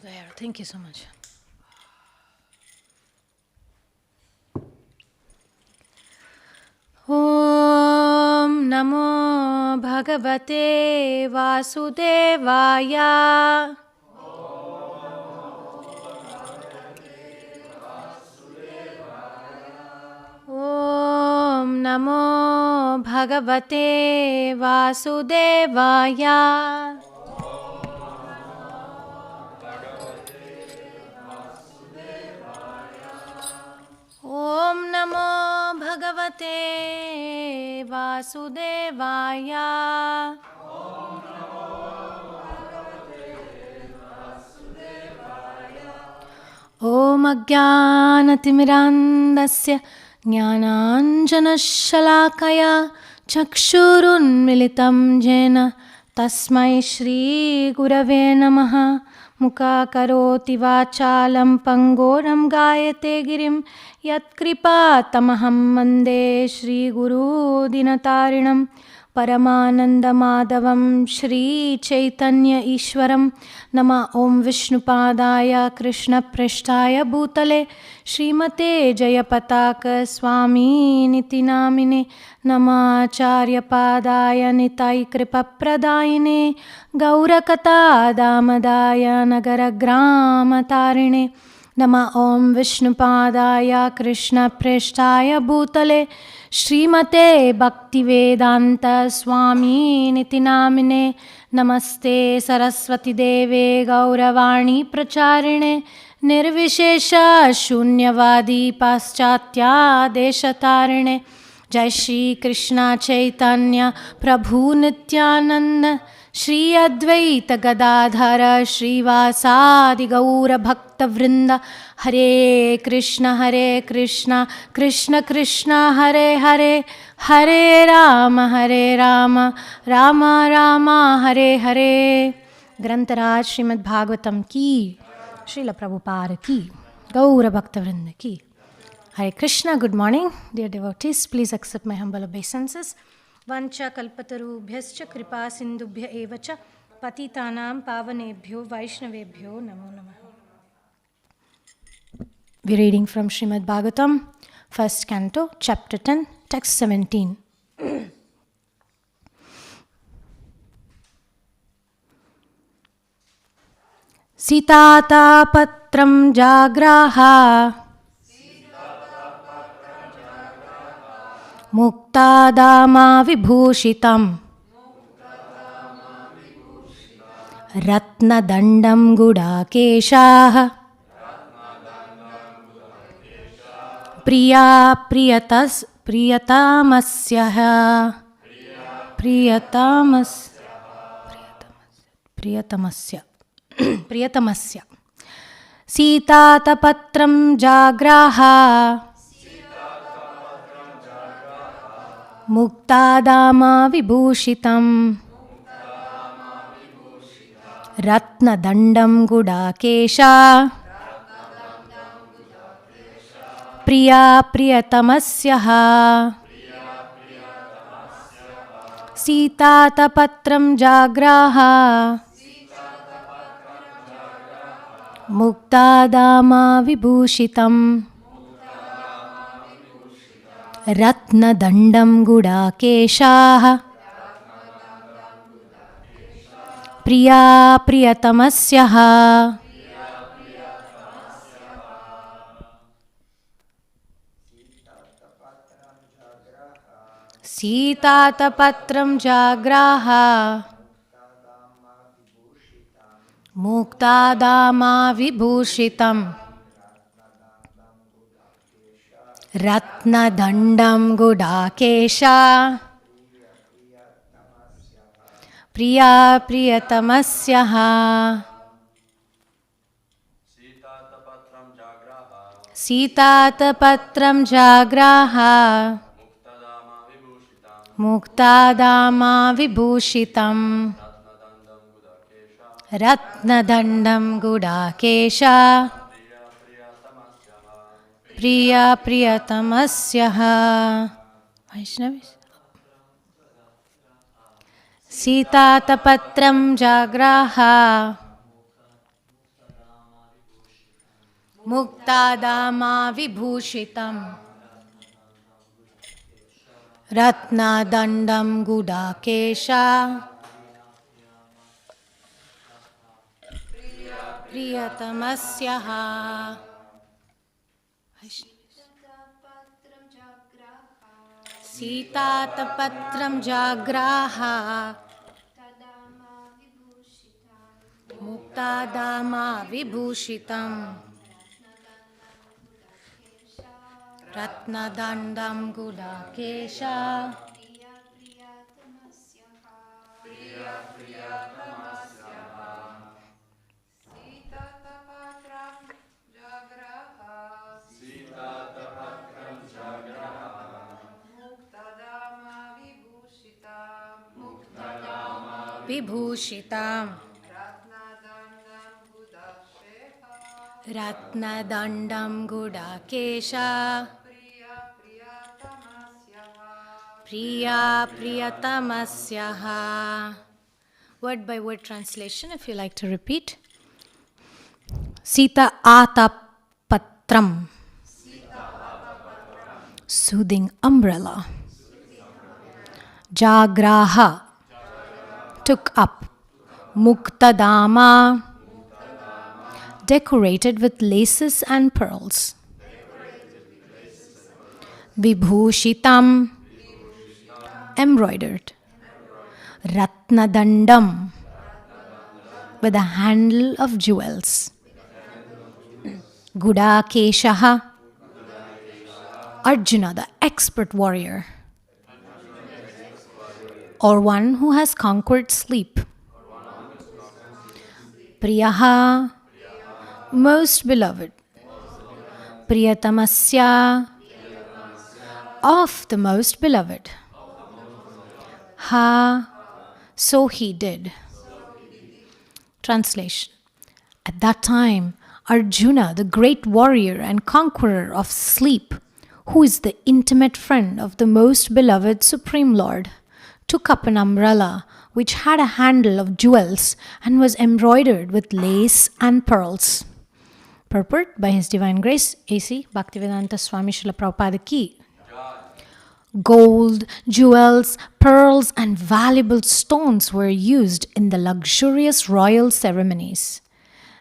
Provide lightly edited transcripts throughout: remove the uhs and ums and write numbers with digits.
there. Thank you so much. Om Namo Bhagavate Vasudevaya. Om Namo Bhagavate Vasudevaya. Om Namo Bhagavate Vasudevaya. Om Ajnanaatimirandasya Jnananjanashalakaya Chakshurunmilitam Jena Tasmai Shri Gurave Namaha. Mukha karoti vachalam pangoram gayate girim yatkripa tamaham mande Shri Guru dinatarinam Paramananda Madhavam Shri Chaitanya Ishwaram. Nama Om Vishnupadaya Krishna Prishtaya Bhutale Srimate Jayapataka Swami Niti Namine Namacharya Padaya Nitai Kripa Pradayine Gaurakata Damadaya Nagara Grama Tarine. Nama Om Vishnupadaya Krishna Prishtaya Bhutale Srimate Bhaktivedanta Swami Niti Namine Namaste Saraswati Deve Gauravani Pracharine Nirvishesha Shunyavadi Paschatya Deshatarine. Jai Shri Krishna Chaitanya Prabhu Nityananda Shri Advaita Gadadhara Shrivasadi Gaura Bhakta Vrinda. Hare Krishna Krishna Krishna Hare Hare, Hare Rama Rama Rama Hare Hare. Grantaraj Srimad Bhagavatam ki, Srila Prabhupada ki, Gaura Bhakta Vrinda ki. Hare Krishna, good morning, dear devotees. Please accept my humble obeisances. Vancha kalpatarubhyascha kripa sindubhya evacha patitanam pavanebhyo vaishnavebhyo namo namaha. We're reading from Srimad Bhagavatam, first canto, chapter 10, text 17. Sitata patram jagraha Muktadama vibhushitam Ratna dandam gudakeshaha Priya priyatamasya Priyatamasya Sitata patram jagraha Muktadama vibhushitam Ratna dandam gudakesha Priya priyatamasya Sitata patram jagraha Muktadama vibhushitam Ratna dandam gudakeshaha Priya priyatamasya Sitata patram jagraha Muktadama vibhushitam Ratna dandam gudakesha Priya priyatamasya Sitata patram jagraha Muktadama vibhushitam Ratna dandam gudakesha Priya priyatamasya Vaishnavis Sitata patram jagraha Muktadama vibhushitam Ratna dandam gudakesha Priyatamasyaha Sitapatram jagraha Muktadama vibhushitam Ratnadandam Gudakesha Vibhushitam Ratnadandam Gudakesha Priya Priyatamasyaha. Word by word translation, if you like to repeat. Sita Atapatram, soothing umbrella. Jagraha, took up. Muktadama, decorated with laces and pearls. Vibhushitam, embroidered. Ratnadandam, with a handle of jewels. Gudakeshaha, Arjuna, the expert warrior, or one who has conquered sleep. Priyaha, most beloved. Priyatamasya, of the most beloved. Ha, so he did. Translation. At that time, Arjuna, the great warrior and conqueror of sleep, who is the intimate friend of the most beloved Supreme Lord, took up an umbrella which had a handle of jewels and was embroidered with lace and pearls. Purport by His Divine Grace, A.C. Bhaktivedanta Swami Srila Prabhupada Ki. Gold, jewels, pearls, and valuable stones were used in the luxurious royal ceremonies.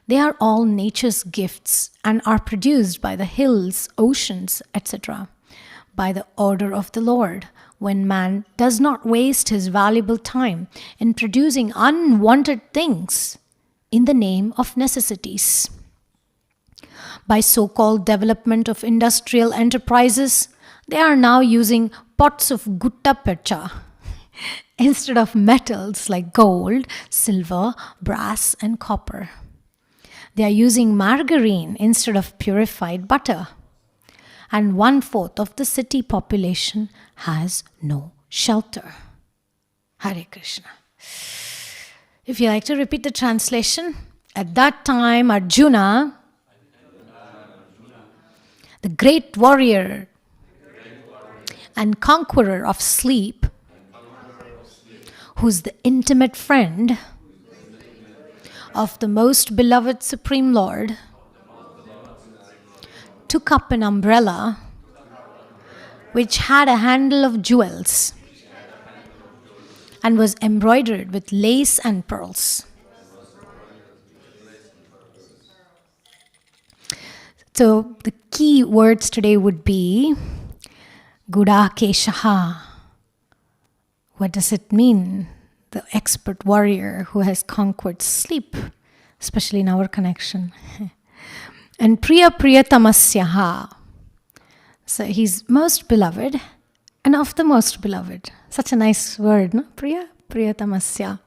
They are all nature's gifts and are produced by the hills, oceans, etc. by the order of the Lord, when man does not waste his valuable time in producing unwanted things in the name of necessities. By so-called development of industrial enterprises, they are now using pots of gutta percha instead of metals like gold, silver, brass, and copper. They are using margarine instead of purified butter. And 1/4 of the city population has no shelter. Hare Krishna. If you like to repeat the translation, at that time Arjuna, the great warrior and conqueror of sleep, who's the intimate friend of the most beloved Supreme Lord, took up an umbrella which had a handle of jewels and was embroidered with lace and pearls. So the key words today would be Gudakeshaha. What does it mean? The expert warrior who has conquered sleep, especially in our connection. And Priya Priyatamasyaha. So he's most beloved and of the most beloved. Such a nice word, no? Priya Priyatamasya.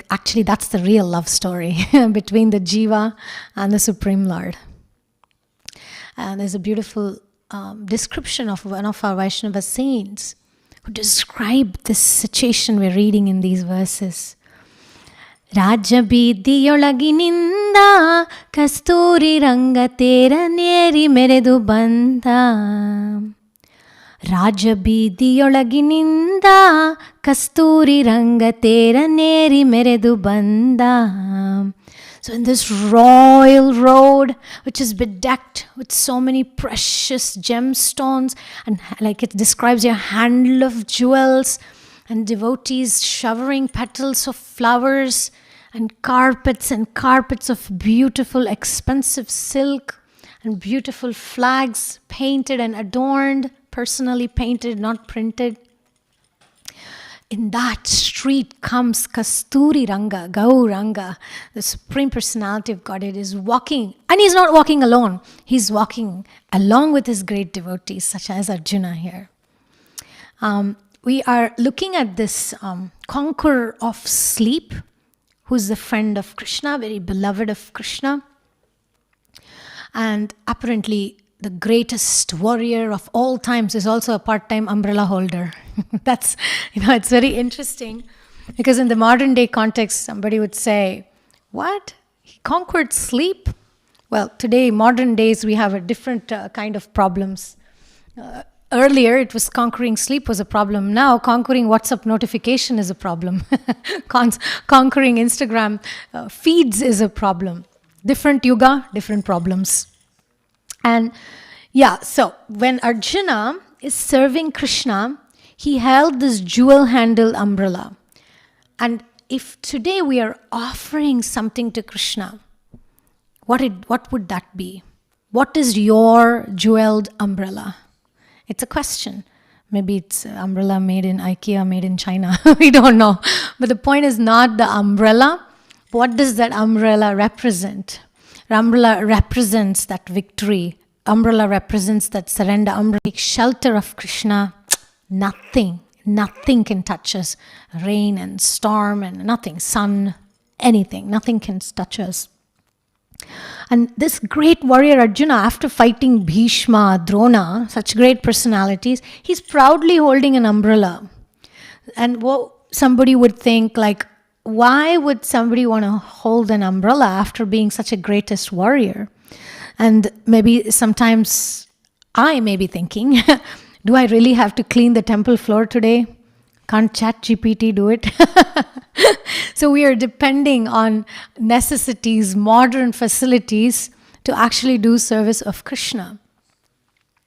Actually, that's the real love story between the Jiva and the Supreme Lord. And there's a beautiful description of one of our Vaishnava saints who describe this situation we're reading in these verses. ರಾಜಬೀದಿಯೊಳಗಿನಿಂದ ಕಸ್ತೂರಿ ರಂಗ ತೇರನೇರಿ ಮೆರೆದು ಬಂದ. ರಾಜಬೀದಿಯೊಳಗಿನಿಂದ ಕಸ್ತೂರಿ ರಂಗ ತೇರನೇರಿ ಮೆರೆದು ಬಂದ. So in this royal road, which is bedecked with so many precious gemstones, and like it describes your handle of jewels, and devotees showering petals of flowers, and carpets of beautiful, expensive silk, and beautiful flags painted and adorned, personally painted, not printed. In that street comes Kasturi Ranga, Gauranga, the Supreme Personality of Godhead is walking. And he's not walking alone. He's walking along with his great devotees, such as Arjuna here. We are looking at this conqueror of sleep, who's the friend of Krishna, very beloved of Krishna. And apparently the greatest warrior of all times is also a part-time umbrella holder. That's, it's very interesting, because in the modern day context, somebody would say, what? He conquered sleep? Well, today, modern days, we have a different kind of problems. Earlier, it was conquering sleep was a problem. Now, conquering WhatsApp notification is a problem. Conquering Instagram feeds is a problem. Different yuga, different problems. And so when Arjuna is serving Krishna, he held this jewel-handled umbrella. And if today we are offering something to Krishna, what would that be? What is your jeweled umbrella? It's a question. Maybe it's an umbrella made in IKEA, made in China. We don't know. But the point is not the umbrella. What does that umbrella represent? Umbrella represents that victory. Umbrella represents that surrender. Umbrella takes shelter of Krishna. Nothing can touch us. Rain and storm and nothing. Sun, anything. Nothing can touch us. And this great warrior Arjuna, after fighting Bhishma, Drona, such great personalities, he's proudly holding an umbrella. And somebody would think, like, why would somebody want to hold an umbrella after being such a greatest warrior? And maybe sometimes I may be thinking, do I really have to clean the temple floor today? Can't ChatGPT do it? So we are depending on necessities, modern facilities to actually do service of Krishna.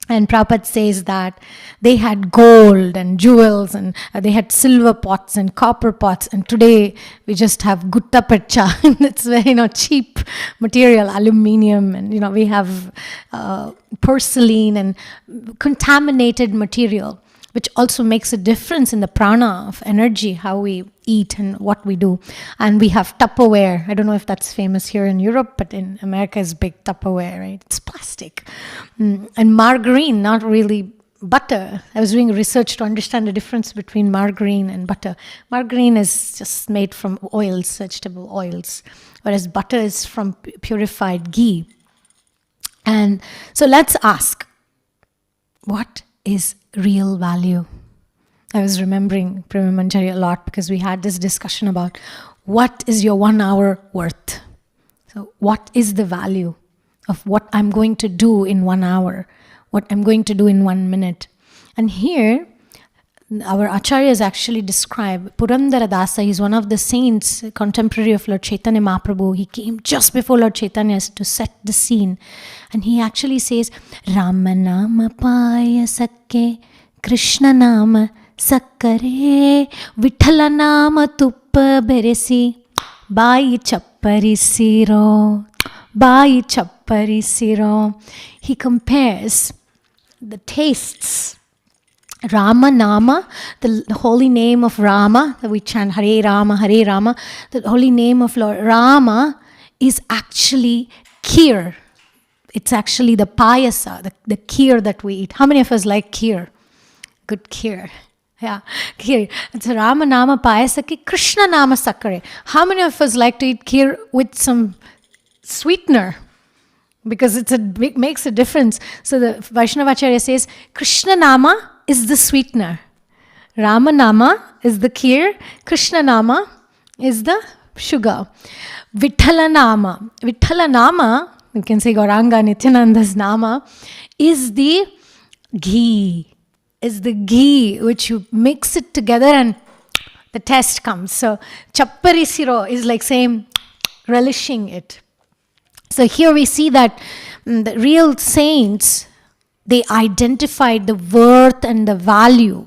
And Prabhupada says that they had gold and jewels, and they had silver pots and copper pots, and today we just have gutta percha. It's very cheap material, aluminium, and we have porcelain and contaminated material, which also makes a difference in the prana of energy, how we eat and what we do. And we have Tupperware. I don't know if that's famous here in Europe, but in America it's big Tupperware, right? It's plastic. And margarine, not really butter. I was doing research to understand the difference between margarine and butter. Margarine is just made from oils, vegetable oils, whereas butter is from purified ghee. And so let's ask, what is real value? I was remembering Prema Manjari a lot because we had this discussion about what is your 1 hour worth. So what is the value of what I'm going to do in 1 hour, what I'm going to do in 1 minute? And here, our acharyas actually describe Purandara Dasa. He's one of the saints, contemporary of Lord Chaitanya Mahaprabhu. He came just before Lord Chaitanya to set the scene. And he actually says, Rama nama paya sakke, Krishna nama sakkare, Vithala nama tuppa beresi, Bai chappari siro, Bai chappari siro. He compares the tastes. Rama Nama, the holy name of Rama, that we chant Hare Rama, Hare Rama, the holy name of Lord Rama is actually kheer. It's actually the payasa, the kheer that we eat. How many of us like kheer? Good kheer. Yeah, kheer. It's Rama Nama payasa ki Krishna Nama sakkare. How many of us like to eat kheer with some sweetener? Because it makes a difference. So the Vaishnavacharya says, Krishna Nama is the sweetener. Rama Nama is the kheer. Krishna Nama is the sugar. Vithala Nama. Vithala Nama, you can say Gauranga Nityananda's Nama, is the ghee. Is the ghee which you mix it together and the taste comes. So Chappari Siro is like saying, relishing it. So here we see that the real saints, they identified the worth and the value.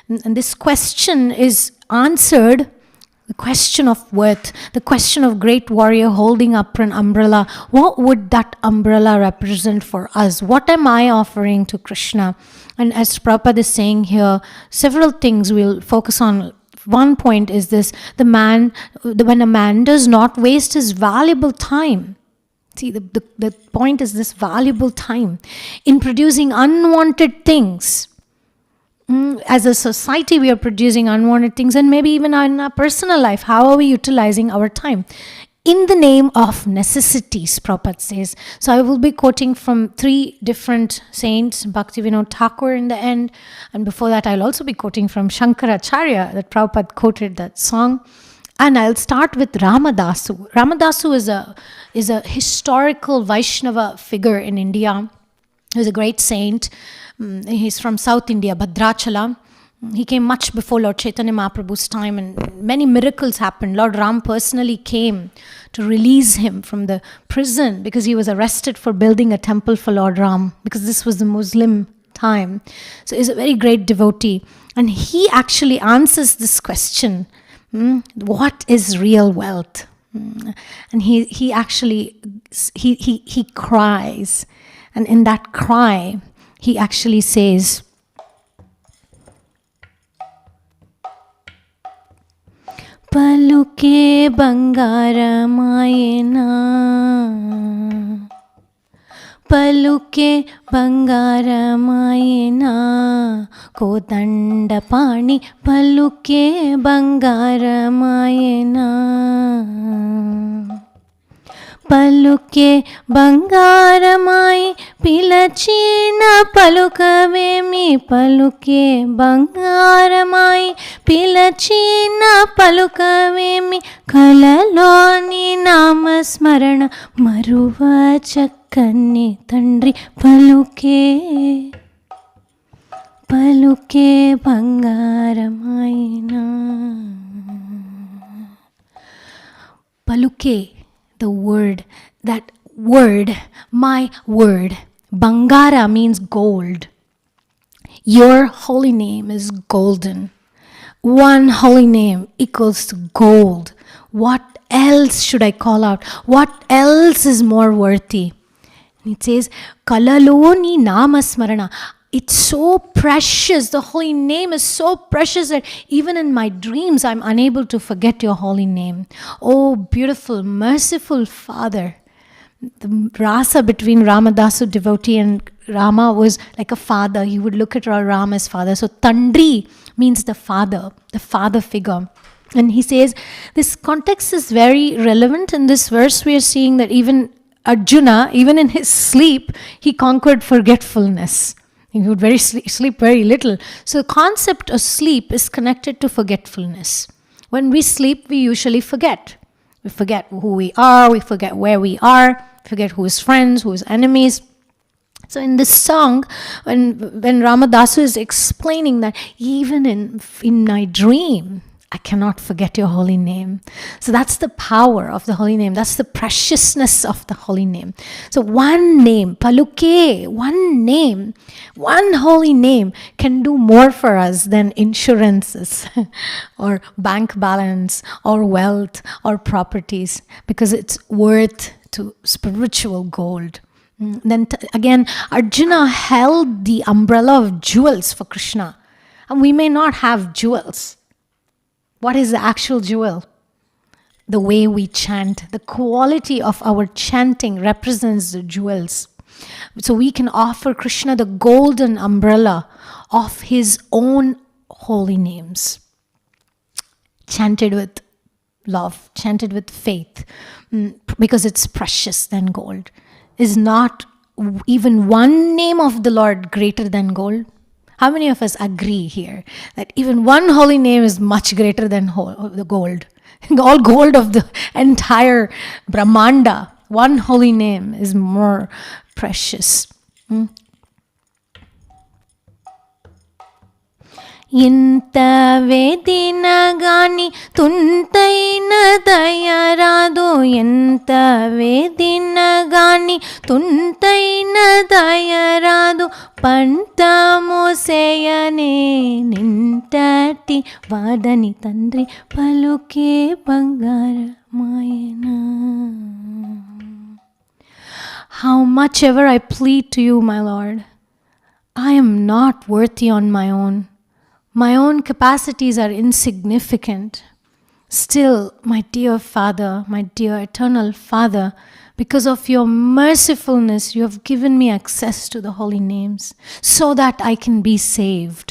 And this question is answered, the question of worth, the question of great warrior holding up an umbrella. What would that umbrella represent for us? What am I offering to Krishna? And as Prabhupada is saying here, several things we'll focus on. One point is this: when a man does not waste his valuable time. See, the point is this: valuable time in producing unwanted things. As a society, we are producing unwanted things, and maybe even in our personal life, how are we utilizing our time? In the name of necessities, Prabhupada says. So I will be quoting from 3 different saints, Bhaktivinoda Thakur in the end, and before that I'll also be quoting from Shankaracharya, that Prabhupada quoted that song. And I'll start with Ramadasu. Ramadasu is a historical Vaishnava figure in India. He was a great saint. He's from South India, Bhadrachala. He came much before Lord Chaitanya Mahaprabhu's time, and many miracles happened. Lord Ram personally came to release him from the prison because he was arrested for building a temple for Lord Ram, because this was the Muslim time. So he's a very great devotee. And he actually answers this question, what is real wealth? And he actually cries. And in that cry, he actually says, Paluke bangaramayena, Paluke bangaramayena, Kodanda pani paluke bangaramayena. Paluke bangaramai pilachina palukavemi, Paluke bangaramai pilachina palukavemi, Kalaloni namasmarana maruva chakkanni tandri, Paluke bangaramaina. Paluke, the word, that word, my word. Bangara means gold. Your holy name is golden. One holy name equals to gold. What else should I call out? What else is more worthy? And it says, Kalaloni namasmarana. It's so precious. The holy name is so precious that even in my dreams, I'm unable to forget your holy name. Oh, beautiful, merciful Father. The rasa between Ramadasu devotee and Rama was like a father. He would look at Rama as father. So Tandri means the father figure. And he says, this context is very relevant. In this verse, we are seeing that even Arjuna, even in his sleep, he conquered forgetfulness. He would sleep very little. So the concept of sleep is connected to forgetfulness. When we sleep, we usually forget. We forget who we are, we forget where we are, forget who is friends, who is enemies. So in this song, when Ramadasu is explaining that even in my dream, I cannot forget your holy name. So that's the power of the holy name. That's the preciousness of the holy name. So one name, Paluke, one name, one holy name can do more for us than insurances or bank balance or wealth or properties, because it's worth to spiritual gold. Then again, Arjuna held the umbrella of jewels for Krishna. And we may not have jewels. What is the actual jewel? The way we chant. The quality of our chanting represents the jewels. So we can offer Krishna the golden umbrella of his own holy names. Chanted with love, chanted with faith, because it's precious than gold. Is not even one name of the Lord greater than gold? How many of us agree here that even one holy name is much greater than the gold? All gold of the entire Brahmanda, one holy name is more precious. ఇంత వేదిన గాని తుంటైన దయరాదు, ఎంత వేదిన గాని తుంటైన దయరాదు, పంట మోసేయనే నింటటి వాడని తండ్రి పలుకే బంగారమాయన. How much ever I plead to you, my Lord, I am not worthy on my own. My own capacities are insignificant. Still, my dear Father, my dear eternal Father, because of your mercifulness, you have given me access to the holy names so that I can be saved.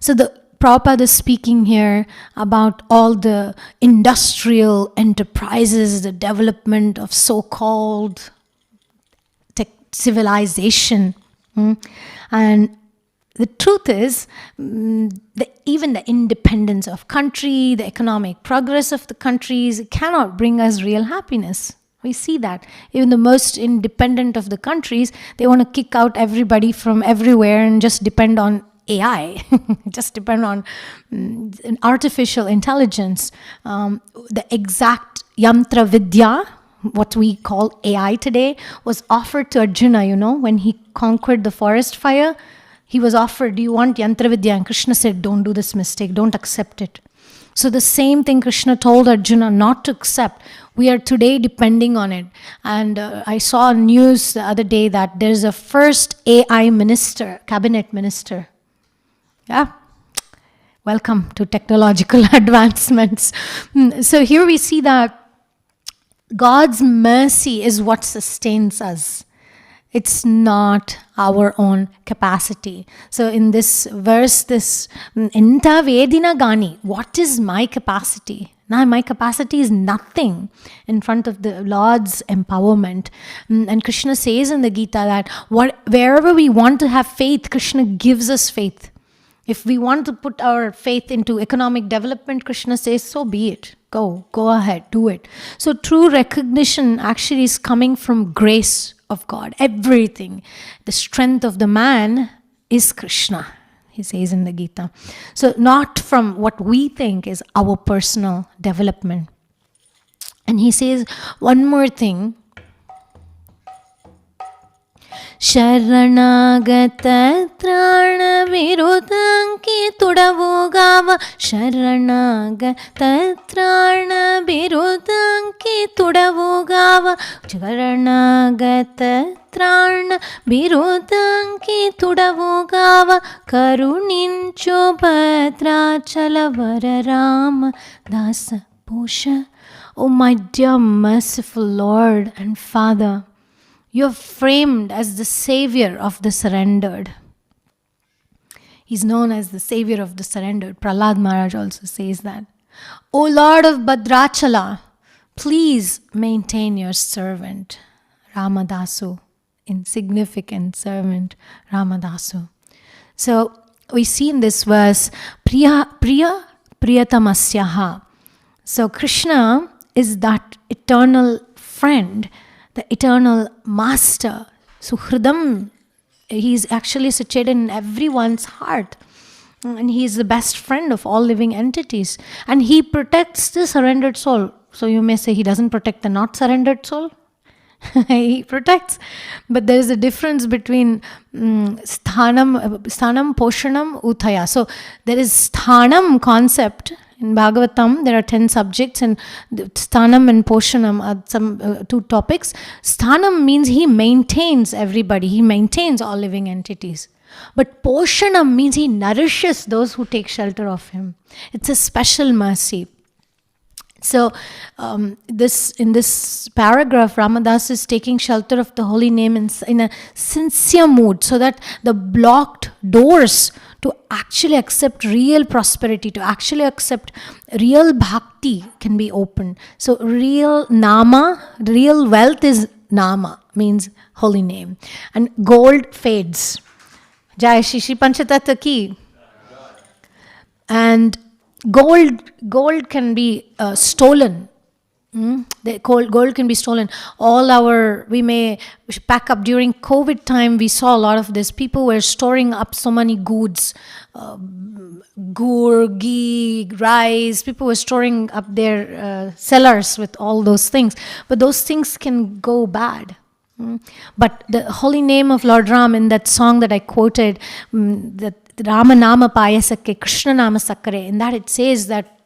So the Prabhupada is speaking here about all the industrial enterprises, the development of so-called civilization. And the truth is, even the independence of country, the economic progress of the countries cannot bring us real happiness. We see that. Even the most independent of the countries, they want to kick out everybody from everywhere and just depend on AI, just depend on artificial intelligence. The exact yantra vidya, what we call AI today, was offered to Arjuna, when he conquered the forest fire. He was offered, do you want yantra vidya? And Krishna said, don't do this mistake, don't accept it. So the same thing Krishna told Arjuna not to accept. We are today depending on it. And I saw news the other day that there's a first AI minister, cabinet minister. Yeah. Welcome to technological advancements. So here we see that God's mercy is what sustains us. It's not our own capacity. So in this verse, this Inta Vedina Gani, what is my capacity? Now my capacity is nothing in front of the Lord's empowerment. And Krishna says in the Gita that wherever we want to have faith, Krishna gives us faith. If we want to put our faith into economic development, Krishna says, so be it. Go ahead, do it. So true recognition actually is coming from grace of God. Everything. The strength of the man is Krishna, he says in the Gita. So not from what we think is our personal development. And he says one more thing. ಶರಣಾಗತ ತ್ರಾಣ ವಿರುದಂಕಿ ತುಡವುಗಾವ, ಶರಣಾಗತ ತ್ರಾಣ ಬಿರುದಂಕಿ ತುಡವುಗಾವ, ಶರಣಾಗತ ತ್ರಾಣ ಬಿರುದಂಕಿ ತುಡವುಗಾವ, ಕರುಣಿಂಚು Bhadrachala ವರ ರಾಮ ದಾಸ ಪೋಷ. Oh my dear merciful Lord and Father, you are framed as the savior of the surrendered. He's known as the savior of the surrendered. Prahlad Maharaj also says that. O Lord of Bhadrachala, please maintain your servant, Ramadasu, insignificant servant, Ramadasu. So we see in this verse, Priyatamasyaha. So Krishna is that eternal friend, the eternal master. Suhridam, he is actually situated in everyone's heart. And he is the best friend of all living entities. And he protects the surrendered soul. So you may say he doesn't protect the not surrendered soul. He protects. But there is a difference between sthanam, poshanam, uthaya. So there is sthanam concept. In Bhagavatam, there are 10 subjects, and sthanam and poshanam are some 2 topics. Sthanam means he maintains everybody. He maintains all living entities. But poshanam means he nourishes those who take shelter of him. It's a special mercy. So in this paragraph, Ramadas is taking shelter of the holy name in a sincere mood, so that the blocked doors to actually accept real prosperity, to actually accept real bhakti can be opened. So real nama, real wealth is nama, means holy name. And gold fades. Jai Shri Panchatattva ki. And gold can be stolen. The gold can be stolen. We may pack up. During COVID time, we saw a lot of this. People were storing up so many goods, gur, ghee, rice. People were storing up their cellars with all those things. But those things can go bad. But the holy name of Lord Ram in that song that I quoted, that Rama Nama Payasakke, Krishna Nama Sakkare, in that it says that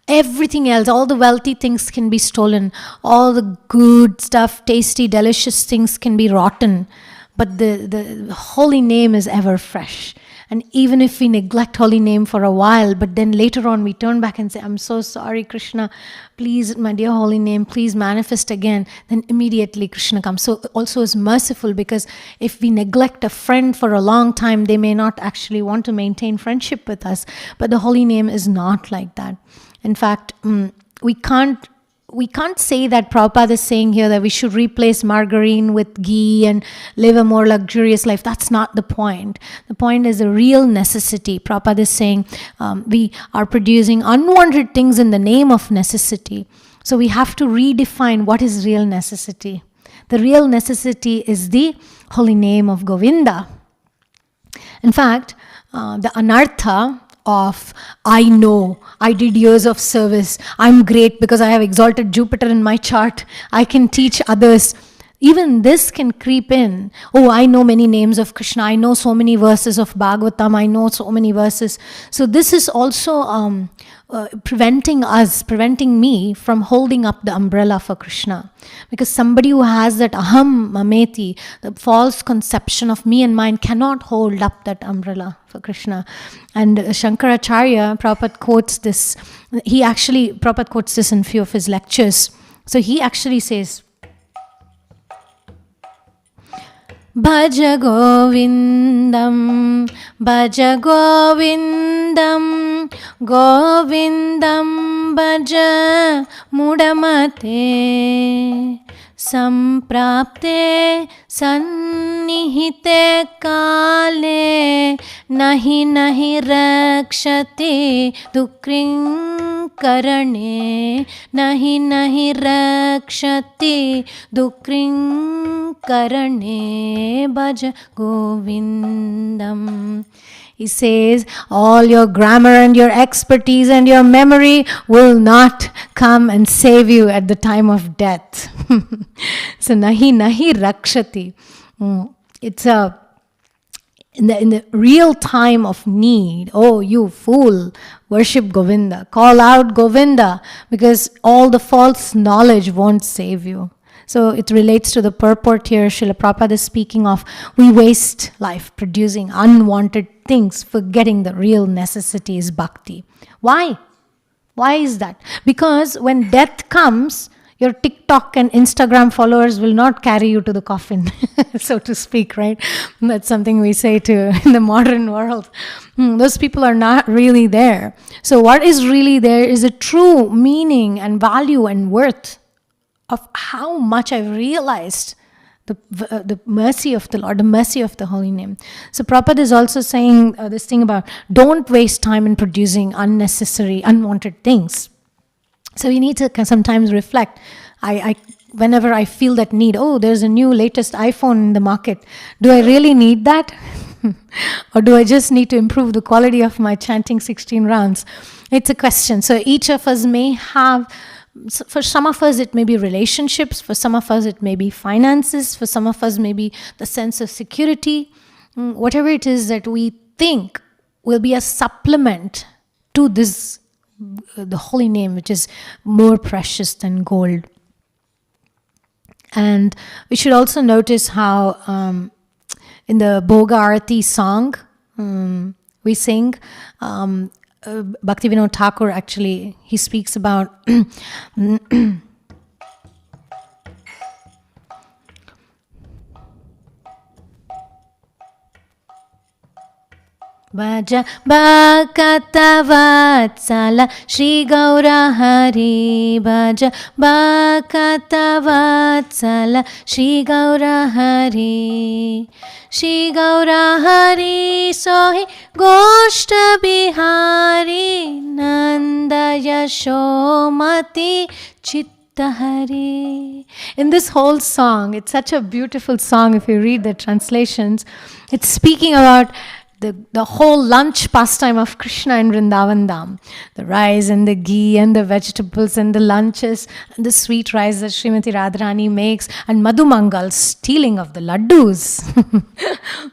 everything else, all the wealthy things can be stolen, all the good stuff, tasty, delicious things can be rotten, but the holy name is ever fresh. And even if we neglect holy name for a while, but then later on we turn back and say, I'm so sorry, Krishna, please, my dear holy name, please manifest again, then immediately Krishna comes. So also is merciful, because if we neglect a friend for a long time, they may not actually want to maintain friendship with us. But the holy name is not like that. In fact, we can't say that Prabhupada is saying here that we should replace margarine with ghee and live a more luxurious life. That's not the point. The point is a real necessity. Prabhupada is saying we are producing unwanted things in the name of necessity. So we have to redefine what is real necessity. The real necessity is the holy name of Govinda. In fact, the anartha of I know, I did years of service, I'm great because I have exalted Jupiter in my chart, I can teach others. Even this can creep in. Oh, I know many names of Krishna, I know so many verses of Bhagavatam, I know so many verses. So this is also preventing me from holding up the umbrella for Krishna. Because somebody who has that aham mameti, the false conception of me and mine, cannot hold up that umbrella for Krishna. And Shankaracharya, Prabhupada quotes this. Prabhupada quotes this in few of his lectures. So he actually says, Bhaja Govindam, Bhaja Govindam, Govindam Bhaja Mudamate, Samprapte Sannihite Kale, Nahi Nahi Rakshati Dukring Karane, Nahi Nahi Rakshati Dukring Karane, Bhaja Govindam. He says, all your grammar and your expertise and your memory will not come and save you at the time of death. So, nahi nahi rakshati. It's in the real time of need. Oh, you fool, worship Govinda. Call out Govinda, because all the false knowledge won't save you. So it relates to the purport here. Srila Prabhupada is speaking of, we waste life producing unwanted things, forgetting the real necessity is bhakti. Why? Why is that? Because when death comes, your TikTok and Instagram followers will not carry you to the coffin, so to speak, right? That's something we say in the modern world. Those people are not really there. So what is really there is a true meaning and value and worth of how much I've realized the mercy of the Lord, the mercy of the holy name. So Prabhupada is also saying this thing about don't waste time in producing unnecessary, unwanted things. So we need to sometimes reflect. Whenever I feel that need, there's a new latest iPhone in the market. Do I really need that? Or do I just need to improve the quality of my chanting 16 rounds? It's a question. So each of us may have, for some of us it may be relationships, for some of us it may be finances, for some of us maybe the sense of security, whatever it is that we think will be a supplement to this, the holy name, which is more precious than gold. And we should also notice how in the Bhoga Arati song we sing, Bhaktivinoda Thakur actually, he speaks about Bhaja Bhakata Vatsala Shri Gaura Hari. Bhaja Bhakata Vatsala Shri Gaura Hari. Shri Gaura Hari Sohi Goshta Bihari Nanda Yashomati Chitta Hari. In this whole song, it's such a beautiful song if you read the translations. It's speaking about the whole lunch pastime of Krishna in Vrindavan Dham. The rice and the ghee and the vegetables and the lunches and the sweet rice that Srimati Radharani makes, and Madhu Mangal, stealing of the laddus.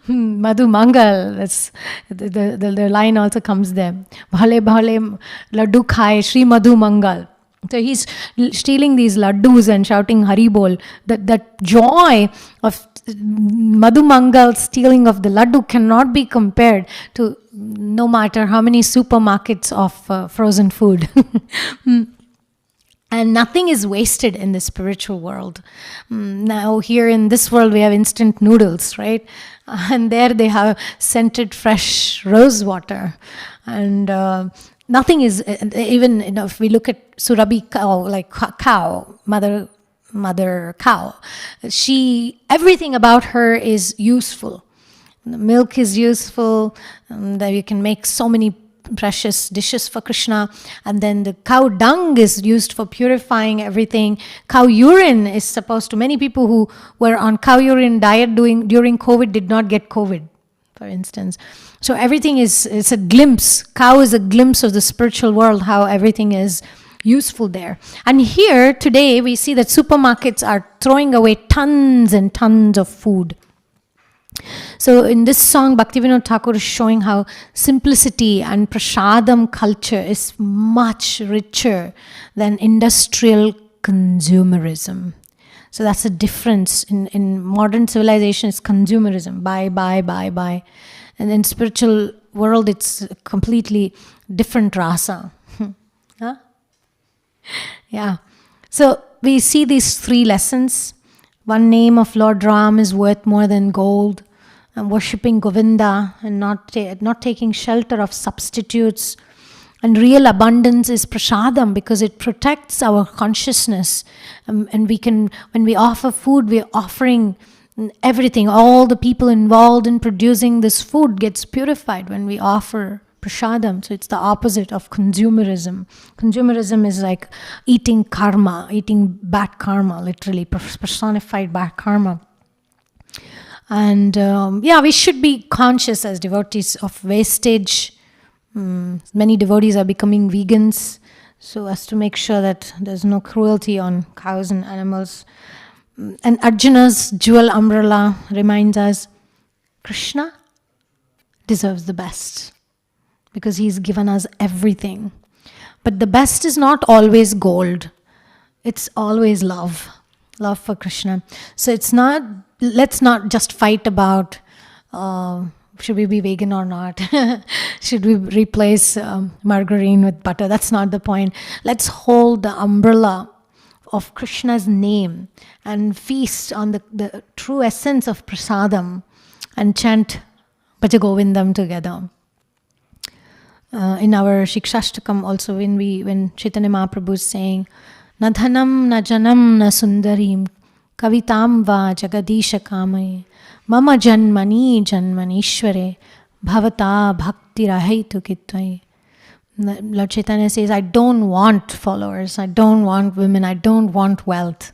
Madhu Mangal, that's, the line also comes there. Bhale bhale laddu khai Shri Madhu Mangal. So he's stealing these laddus and shouting Haribol. That joy of Madhu Mangal stealing of the laddu cannot be compared to no matter how many supermarkets of frozen food. And nothing is wasted in the spiritual world. Now here in this world we have instant noodles, right? And there they have scented fresh rose water. And nothing is, even if we look at Surabhi cow, like cow, mother cow, everything about her is useful. The milk is useful, that you can make so many precious dishes for Krishna. And then the cow dung is used for purifying everything. Cow urine is supposed to, many people who were on cow urine diet during COVID did not get COVID, for instance. So everything it's a glimpse. Cow is a glimpse of the spiritual world, how everything is useful there. And here today we see that supermarkets are throwing away tons and tons of food. So in this song, Bhaktivinoda Thakur is showing how simplicity and prasadam culture is much richer than industrial consumerism. So that's a difference. In modern civilization, it's consumerism. Buy. And in spiritual world, it's a completely different rasa. Huh? Yeah. So we see these three lessons. One name of Lord Ram is worth more than gold. And worshipping Govinda and not taking shelter of substitutes. And real abundance is prasadam because it protects our consciousness. And we can, when we offer food, we're offering everything. All the people involved in producing this food gets purified when we offer prasadam. So it's the opposite of consumerism. Consumerism is like eating karma, eating bad karma, literally personified bad karma. And we should be conscious as devotees of wastage. Many devotees are becoming vegans so as to make sure that there's no cruelty on cows and animals. And Arjuna's jewel umbrella reminds us, Krishna deserves the best because he's given us everything. But the best is not always gold. It's always love for Krishna. So let's not just fight about should we be vegan or not? Should we replace margarine with butter? That's not the point. Let's hold the umbrella of Krishna's name and feast on the true essence of prasadam and chant Bhaja Govindam together. In our Shikshashtakam also, when Chaitanya Mahaprabhu is saying, Na dhanam, na janam, na sundarim, kavitam va jagadisha kamai, mama janmani janmanishware, bhavata bhakti rahaitu kitvai. Lord Chaitanya says, I don't want followers, I don't want women, I don't want wealth.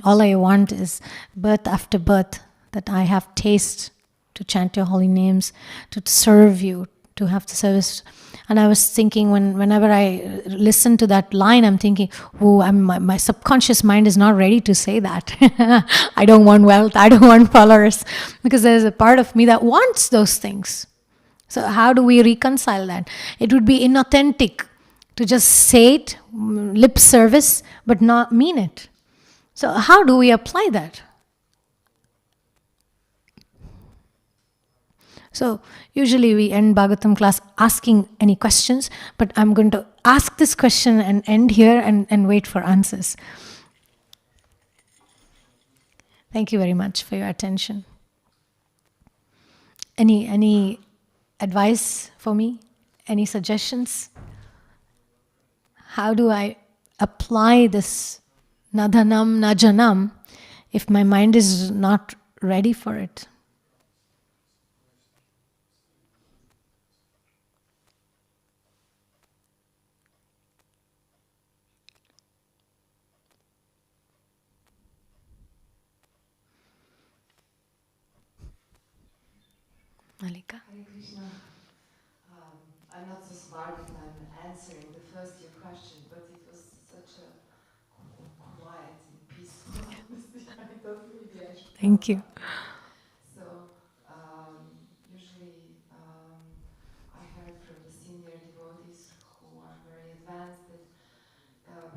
All I want is birth after birth, that I have taste to chant your holy names, to serve you, to have the service. And I was thinking, whenever I listen to that line, I'm thinking, my subconscious mind is not ready to say that. I don't want wealth, I don't want followers, because there's a part of me that wants those things. So how do we reconcile that? It would be inauthentic to just say it, lip service, but not mean it. So how do we apply that? So usually we end Bhagavatam class asking any questions, but I'm going to ask this question and end here and wait for answers. Thank you very much for your attention. Any advice for me? Any suggestions? How do I apply this nadhanam najanam if my mind is not ready for it? Malika? Hare Krishna. I'm not so smart if I'm answering the first your question, but it was such a quiet and peaceful atmosphere. I thought maybe I should. Thank you. So usually I heard from the senior devotees who are very advanced that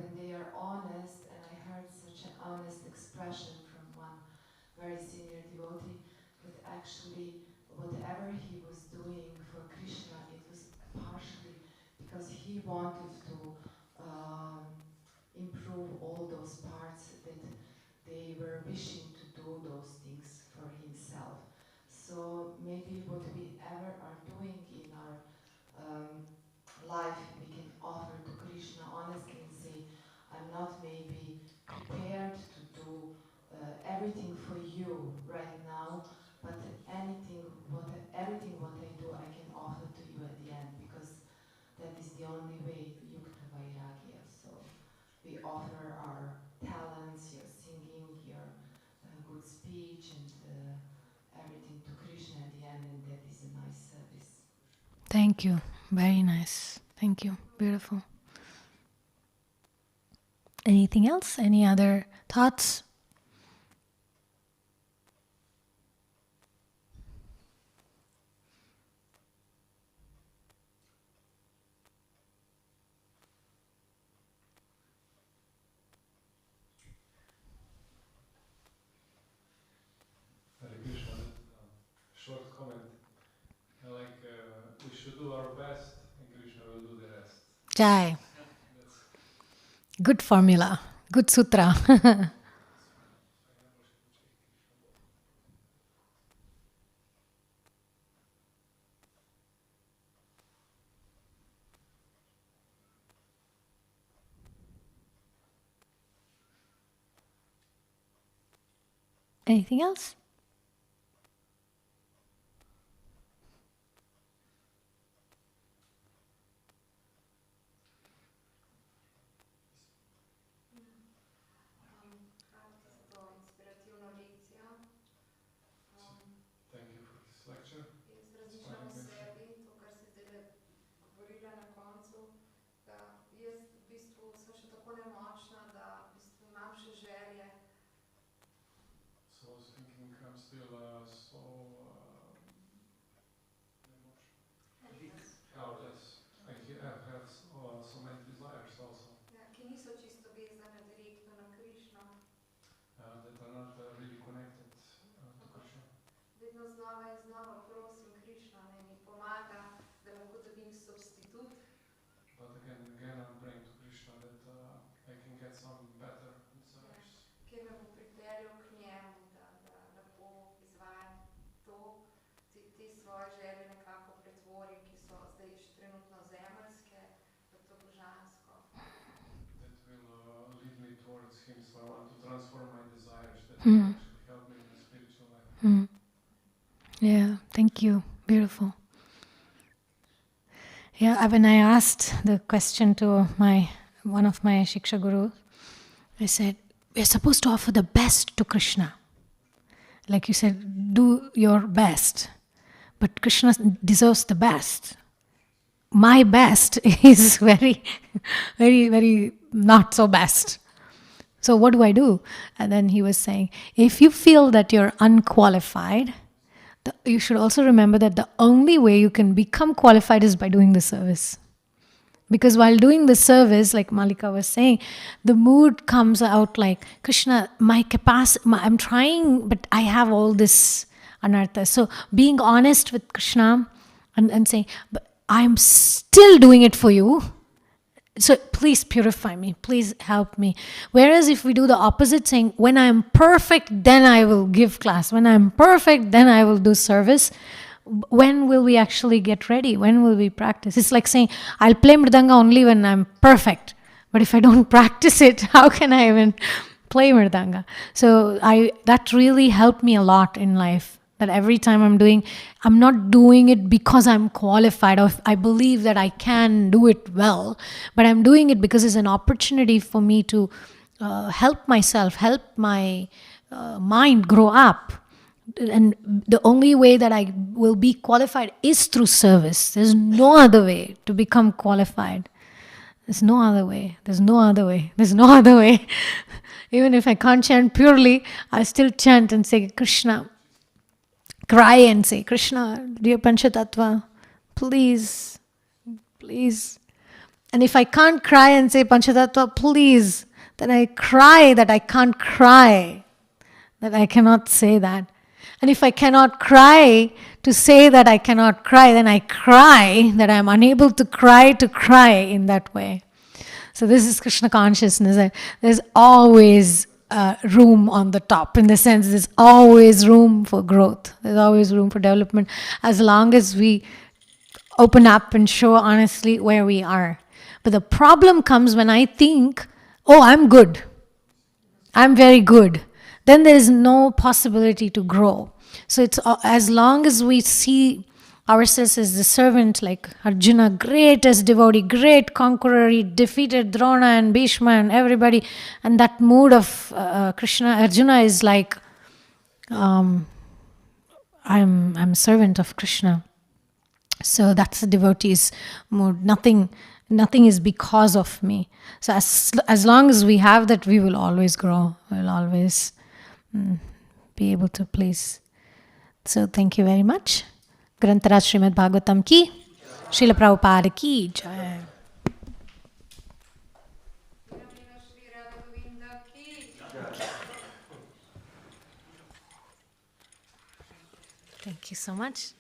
when they are honest, and I heard such an honest expression from one very senior devotee, that actually whatever he was doing for Krishna, it was partially because he wanted to improve all those parts that they were wishing to do those things for himself. So maybe what we ever are doing in our life, we can offer to Krishna honestly and say, I'm not maybe prepared to do everything for you right now, but everything what I do, I can offer to you at the end, because that is the only way, yukta vairagya. So we offer our talents, your singing, your good speech, and everything to Krishna at the end, and that is a nice service. Thank you. Very nice. Thank you. Beautiful. Anything else? Any other thoughts? Hare Krishna, short comment. We should do our best, and Krishna will do the rest. Jai. That's Good formula. Good sutra. Anything else? thank you for this lecture. Jaz razmišljam o sebi, to, kar si zdaj govorila na koncu, da jaz v bistvu sem še tako nemočna, da v bistvu imam še želje. So I was thinking I'm still so powerless. I have so many desires also Ja, ki niso čisto vezane direktno na Krišno. that are not really connected to Krishna. Vedno znova in znova prosim Krišno, naj mi pomaga, da lahko dobim substitut. But again and again I'm praying to Krishna that I can get some better desires. Kjer me bo pripeljal k njemu, da lahko izvajam to, te svoje želje nekako pretvorim, ki so zdaj še trenutno zemeljske, v to božansko. That will lead me towards Him. So I want to transform my desires that will actually help me in the spiritual life. Yeah, thank you. Beautiful. Yeah, when I asked the question to one of my Shiksha gurus, I said, we're supposed to offer the best to Krishna. Like you said, do your best. But Krishna deserves the best. My best is very, very, very not so best. So what do I do? And then he was saying, if you feel that you're unqualified, you should also remember that the only way you can become qualified is by doing the service. Because while doing the service, like Malika was saying, the mood comes out like, Krishna, my capacity, I'm trying, but I have all this anartha. So being honest with Krishna and saying, but I'm still doing it for you. So please purify me, please help me. Whereas if we do the opposite, saying, when I'm perfect, then I will give class. When I'm perfect, then I will do service. when will we actually get ready? When will we practice? It's like saying, I'll play mridanga only when I'm perfect. But if I don't practice it, how can I even play mridanga? So that really helped me a lot in life. That every time I'm not doing it because I'm qualified or if I believe that I can do it well, but I'm doing it because it's an opportunity for me to help myself, help my mind grow up. And the only way that I will be qualified is through service. There's no other way to become qualified. There's no other way. There's no other way. There's no other way. Even if I can't chant purely, I still chant and say Krishna. Cry and say, Krishna, dear Panchatattva, please, please. And if I can't cry and say Panchatattva, please, then I cry that I can't cry, that I cannot say that. And if I cannot cry to say that I cannot cry, then I cry that I am unable to cry in that way. So this is Krishna consciousness. There's always room on the top, in the sense there's always room for growth. There's always room for development, as long as we open up and show honestly where we are. But the problem comes when I think, oh, I'm good. I'm very good. Then there is no possibility to grow. So it's as long as we see ourselves as the servant, like Arjuna, greatest devotee, great conqueror, he defeated Drona and Bhishma and everybody, and that mood of Arjuna is like, I'm servant of Krishna. So that's the devotee's mood. Nothing is because of me. So as long as we have that, we will always grow. We'll always be able to please. So thank you very much. Grantara Srimad Bhagavatam ki, Srila Prabhupada ki jai. Thank you so much.